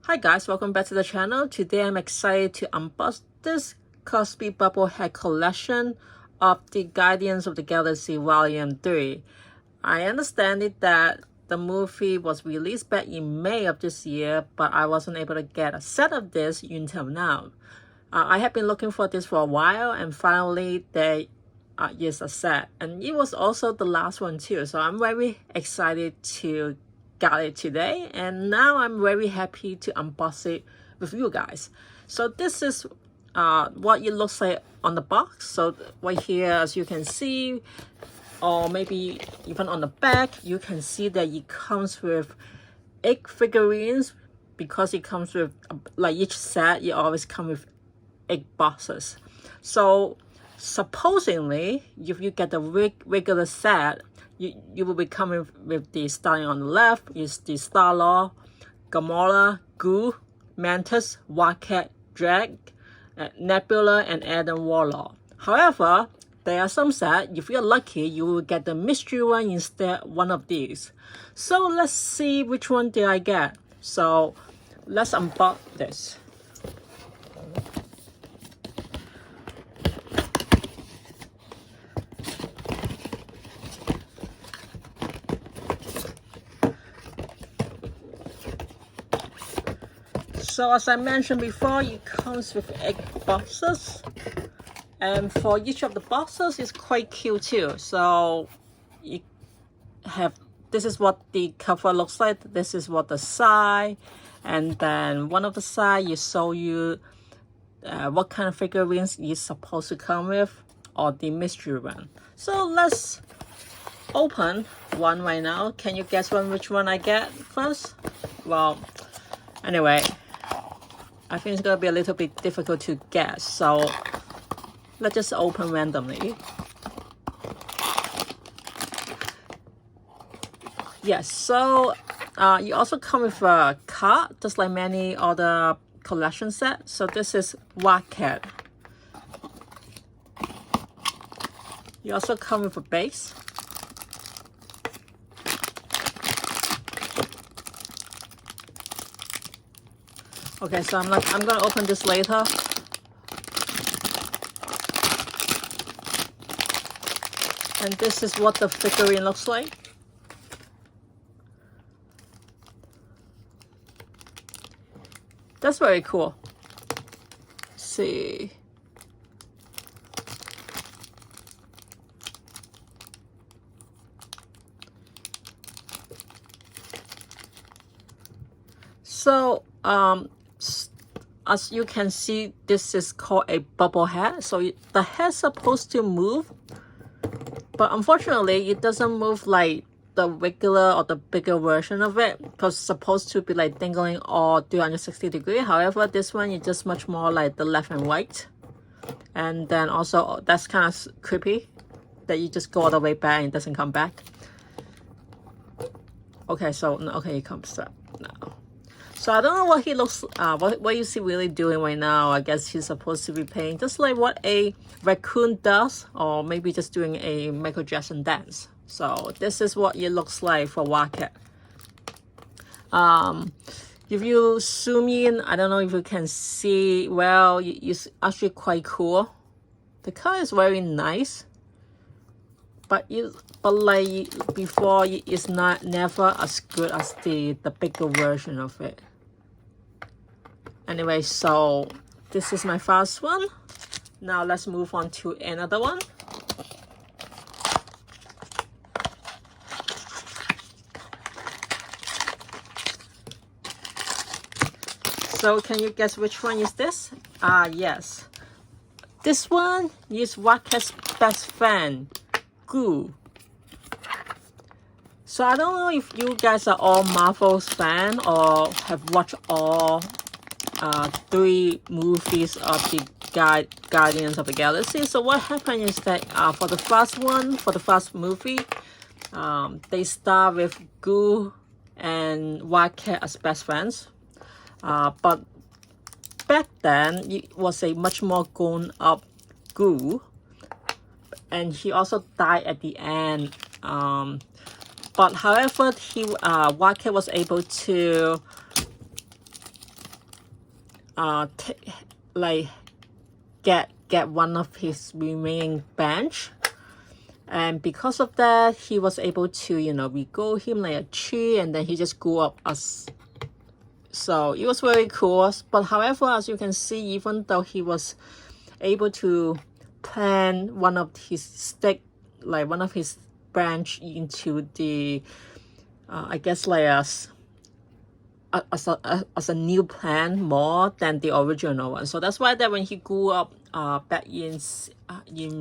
Hi guys, welcome back to the channel. Today I'm excited to unbox this Cosby Bubblehead collection of the Guardians of the Galaxy Volume 3. I understand it that the movie was released back in May of this year, but I wasn't able to get a set of this until now. I have been looking for this for a while, and finally there is a set. And it was also the last one too, so I'm very excited to got it today, and now I'm very happy to unbox it with you guys. So this is what it looks like on the box. So right here, as you can see, or maybe even on the back, you can see that it comes with 8 figurines, because it comes with, like each set, it always comes with 8 boxes. So supposedly, if you get the regular set, you will be coming with the, starting on the left is the Star-Lord, Gamora, Goo, Mantis, Wildcat, Drake, Nebula, and Adam Warlock. However, there are some sets, if you're lucky, you will get the mystery one instead, one of these. So let's see which one did I get. So let's unbox this. So as I mentioned before, it comes with 8 boxes, and for each of the boxes is quite cute too. So you have, this is what the cover looks like, this is what the side, and then one of the side you show you what kind of figurines is supposed to come with, or the mystery one. So let's open one right now. Can you guess which one I get first? Well, anyway, I think it's gonna be a little bit difficult to guess, so let's just open randomly. Yes, so you also come with a card, just like many other collection sets. So this is Wildcat. You also come with a base. Okay, so I'm gonna open this later. And this is what the figurine looks like. That's very cool. Let's see. So, as you can see, this is called a bubble head. So the head's supposed to move, but unfortunately it doesn't move like the regular or the bigger version of it, because it's supposed to be like dangling all 360 degrees. However, this one is just much more like the left and right. And then also that's kind of creepy that you just go all the way back and it doesn't come back. Okay, so okay, it comes up now. So I don't know what he looks, what is he really doing right now. I guess he's supposed to be playing just like what a raccoon does, or maybe just doing a Michael Jackson dance. So this is what it looks like for Wildcat. If you zoom in, I don't know if you can see well, it's actually quite cool. The color is very nice, but like before, it's never as good as the bigger version of it. Anyway, so this is my first one. Now let's move on to another one. So can you guess which one is this? Yes. This one is Wildcat's best friend, Goo. So I don't know if you guys are all Marvel's fan or have watched all 3 movies of the Guardians of the Galaxy. So what happened is that for the first movie, they start with Goo and Wildcat as best friends. But back then, it was a much more grown up Goo, and he also died at the end. But however, Wildcat was able to like get one of his remaining bench. And because of that, he was able to, you know, regrow him like a tree, and then he just grew up as. So it was very cool. But however, as you can see, even though he was able to plant one of his stick, like one of his branch into the, I guess like as a new plant more than the original one. So that's why that when he grew up back in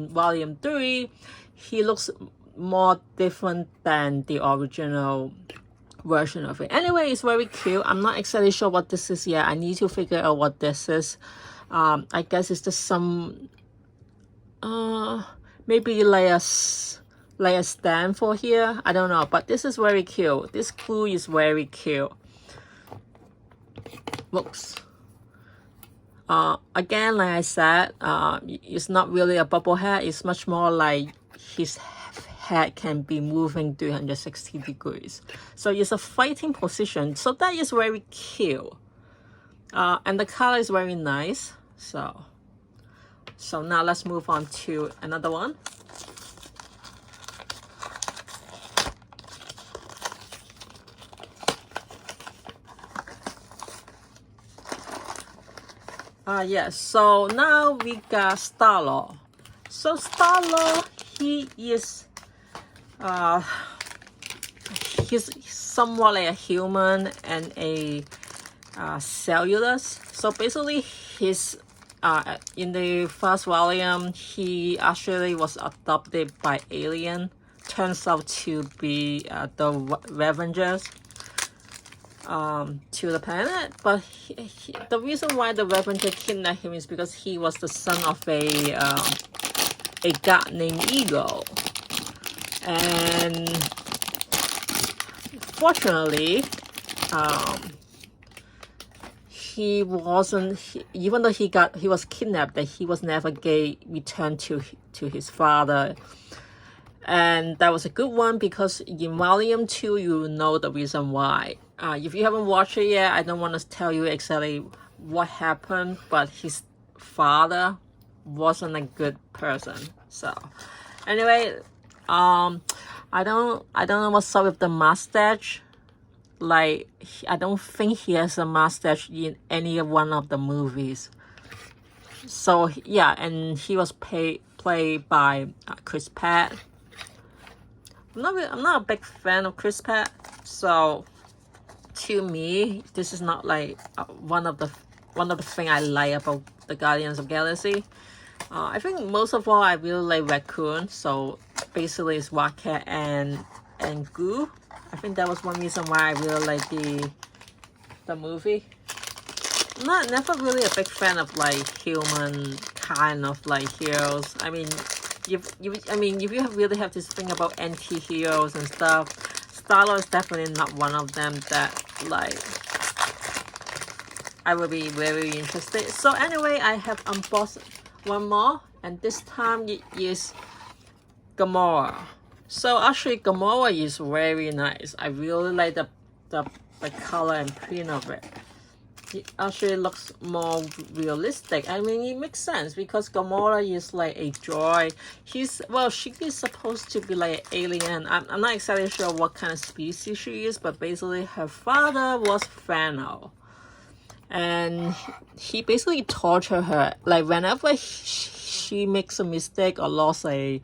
volume 3, he looks more different than the original version of it. Anyway, it's very cute. I'm not exactly sure what this is yet. I need to figure out what this is. I guess it's just some maybe like a stand for here. I don't know, but this is very cute. This glue is very cute. Whoops. Again, like I said, it's not really a bubble head. It's much more like his head can be moving 360 degrees. So it's a fighting position. So that is very cute. And the color is very nice. So now let's move on to another one. Yes, so now we got Star-Lord. So Star-Lord, he is he's somewhat like a human and a cellulose. So basically he's in the first volume, he actually was adopted by alien. Turns out to be the Revengers to the planet, but the reason why the Revenger kidnapped him is because he was the son of a god named Eagle, and fortunately, he wasn't. Even though he was kidnapped, that he was never returned to his father. And that was a good one because in volume 2 you know the reason why. If you haven't watched it yet, I don't want to tell you exactly what happened, but his father wasn't a good person. So anyway, I don't know what's up with the mustache. Like, I don't think he has a mustache in any one of the movies. So yeah, and he was played by Chris Pratt. I'm not a big fan of Chris Pratt, so to me, this is not like one of the things I like about the Guardians of the Galaxy. I think most of all I really like Raccoon, so basically it's Wildcat and Goo. I think that was one reason why I really like the movie. I'm never really a big fan of like human kind of like heroes. I mean, if you really have this thing about anti-heroes and stuff, Star-Lord is definitely not one of them that like I will be very interested. So anyway, I have unboxed one more, and this time it is Gamora. So actually Gamora is very nice. I really like the color and print of it. It actually looks more realistic. I mean, it makes sense because Gamora is like a droid. She is supposed to be like an alien. I'm not exactly sure what kind of species she is, but basically her father was Thanos. And he basically tortured her. Like whenever she makes a mistake or lost a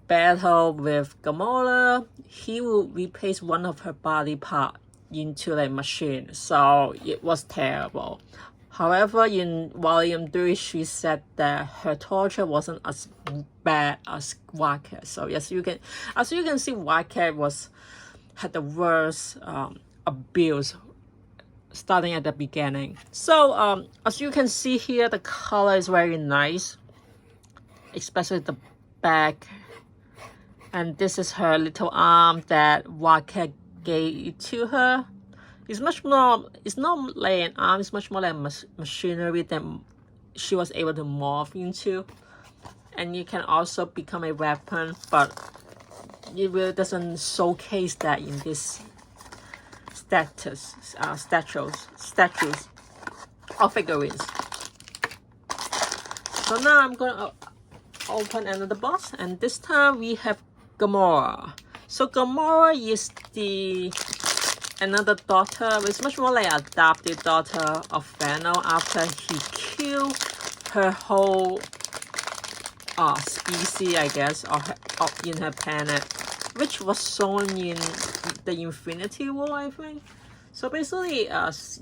battle with Gamora, he will replace one of her body part into like machine. So it was terrible. However, in volume 3 she said that her torture wasn't as bad as Wildcat. So yes, as you can see, Wildcat had the worst abuse starting at the beginning. So as you can see here, the color is very nice, especially the back. And this is her little arm that Wildcat gave to her. It's not like an arm, it's much more like machinery that she was able to morph into. And you can also become a weapon, but it really doesn't showcase that in this statues. of figurines. So now I'm gonna open another box, and this time we have Gamora. So Gamora is another daughter. It's much more like an adopted daughter of Thanos after he killed her whole species, I guess, in her planet, which was shown in the Infinity War, I think. So basically,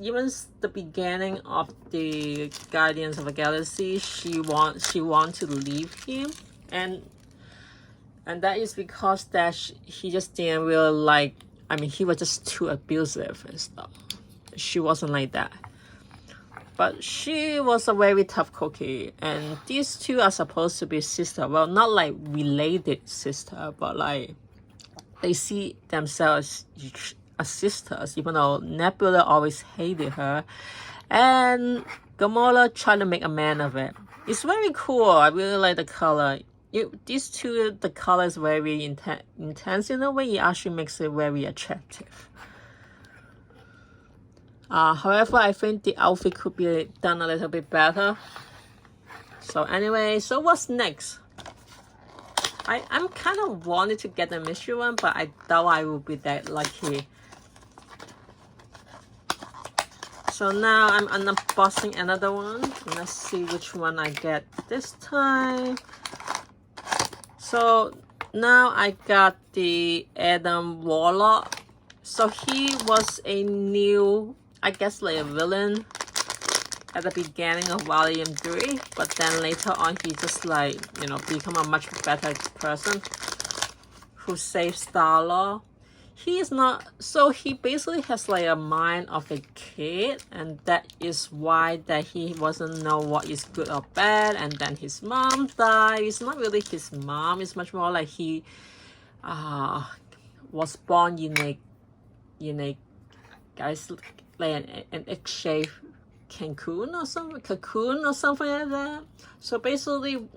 even the beginning of the Guardians of the Galaxy, she want to leave him, and that is because that he just didn't really like. I mean, he was just too abusive and stuff. She wasn't like that, but she was a very tough cookie, and these two are supposed to be sister. Well, not like related sister, but like they see themselves as sisters, even though Nebula always hated her, and Gamora tried to make a man of it. It's very cool. I really like the color. These two, the color is very intense in a way. It actually makes it very attractive. However, I think the outfit could be done a little bit better. So anyway, so what's next? I'm kind of wanted to get the mystery one, but I doubt I will be that lucky. So now I'm unboxing another one. Let's see which one I get this time. So now I got the Adam Warlock. So he was a new, I guess, like a villain at the beginning of Volume 3, but then later on he just like, you know, become a much better person who saved Star-Lord. He is not, so he basically has like a mind of a kid, and that is why that he wasn't know what is good or bad, and then his mom died. It's not really his mom, it's much more like he was born in a guys like an egg-shaped cocoon or something like that. So basically,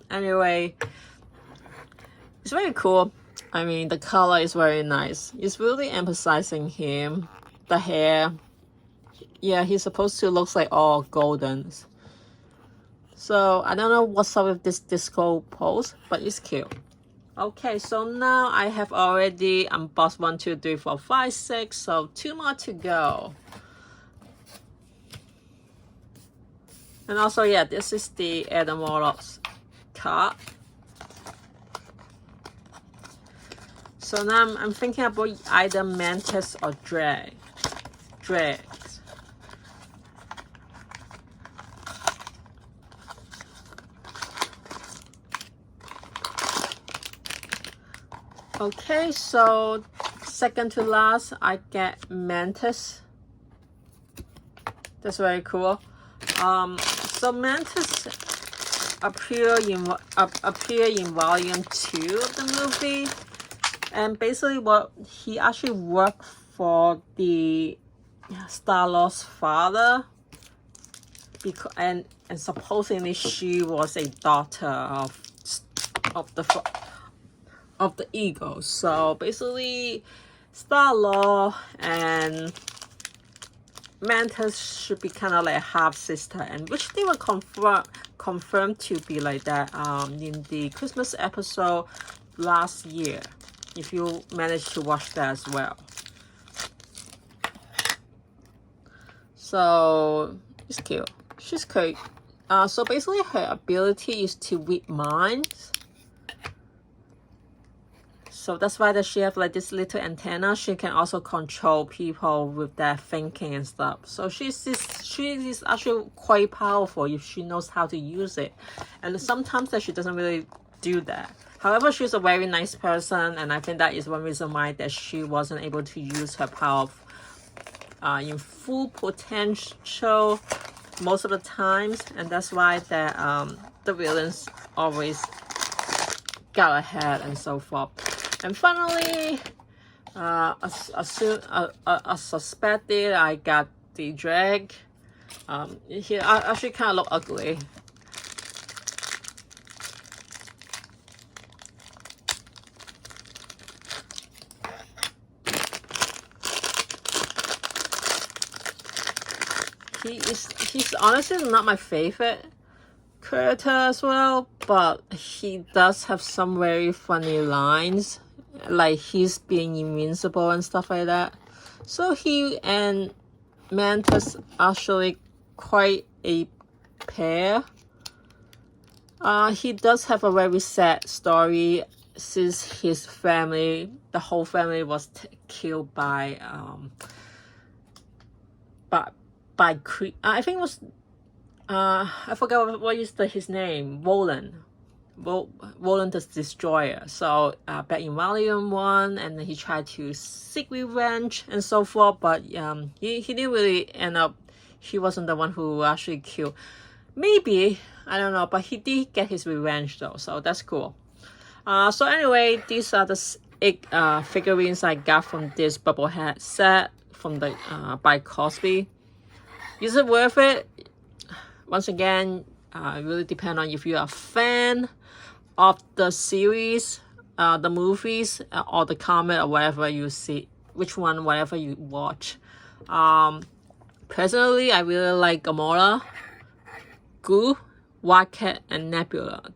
anyway, it's very cool. I mean, the color is very nice. It's really emphasizing him. The hair, yeah, he's supposed to look like all golden. So I don't know what's up with this disco pose, but it's cute. Okay, so now I have already unboxed 1, 2, 3, 4, 5, 6, so 2 more to go. And also, yeah, this is the Adam Warlock's card. So now I'm thinking about either Mantis or Drags. Okay, so second to last, I get Mantis. That's very cool. So Mantis appear in Volume 2 of the movie. And basically what he actually worked for the Star-Lord's father, because and supposedly she was a daughter of the Eagle. So basically Star-Lord and Mantis should be kind of like half sister, and which they were confirmed to be like that in the Christmas episode last year, if you managed to watch that as well. So it's cute. She's cute. So basically her ability is to read minds. So that's why that she have like this little antenna. She can also control people with their thinking and stuff. So she is actually quite powerful if she knows how to use it. And sometimes that she doesn't really do that. However, she's a very nice person, and I think that is one reason why that she wasn't able to use her power in full potential most of the times, and that's why that the villains always got ahead and so forth. And finally, as suspected, I got the drag. Here, actually kind of look ugly. he's honestly not my favorite character as well, but he does have some very funny lines, like he's being invincible and stuff like that. So he and Mantis actually quite a pair. He does have a very sad story since his family, the whole family was killed by I think it was I forgot what is his name, Roland the Destroyer. So back in Volume 1, and then he tried to seek revenge and so forth, but he didn't really end up, he wasn't the one who actually killed. Maybe, I don't know, but he did get his revenge though, so that's cool. So anyway, these are the 8 figurines I got from this Bubblehead set from the by Cosby. Is it worth it? Once again, it really depends on if you're a fan of the series, the movies, or the comic, or whatever you see, whatever you watch. Personally, I really like Gamora, Goo, Wildcat, and Nebula.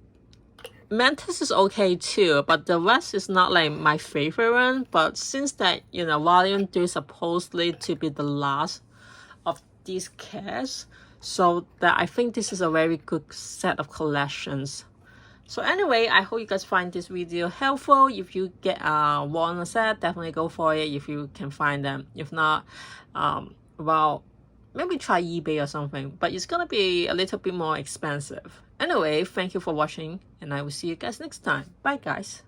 Mantis is okay too, but the rest is not like my favorite one. But since that, Volume 3 is supposedly to be the last of these cats, so that I think this is a very good set of collections. So anyway, I hope you guys find this video helpful. If you get one set, definitely go for it if you can find them. If not, well, maybe try eBay or something, but it's gonna be a little bit more expensive. Anyway, thank you for watching, and I will see you guys next time. Bye guys.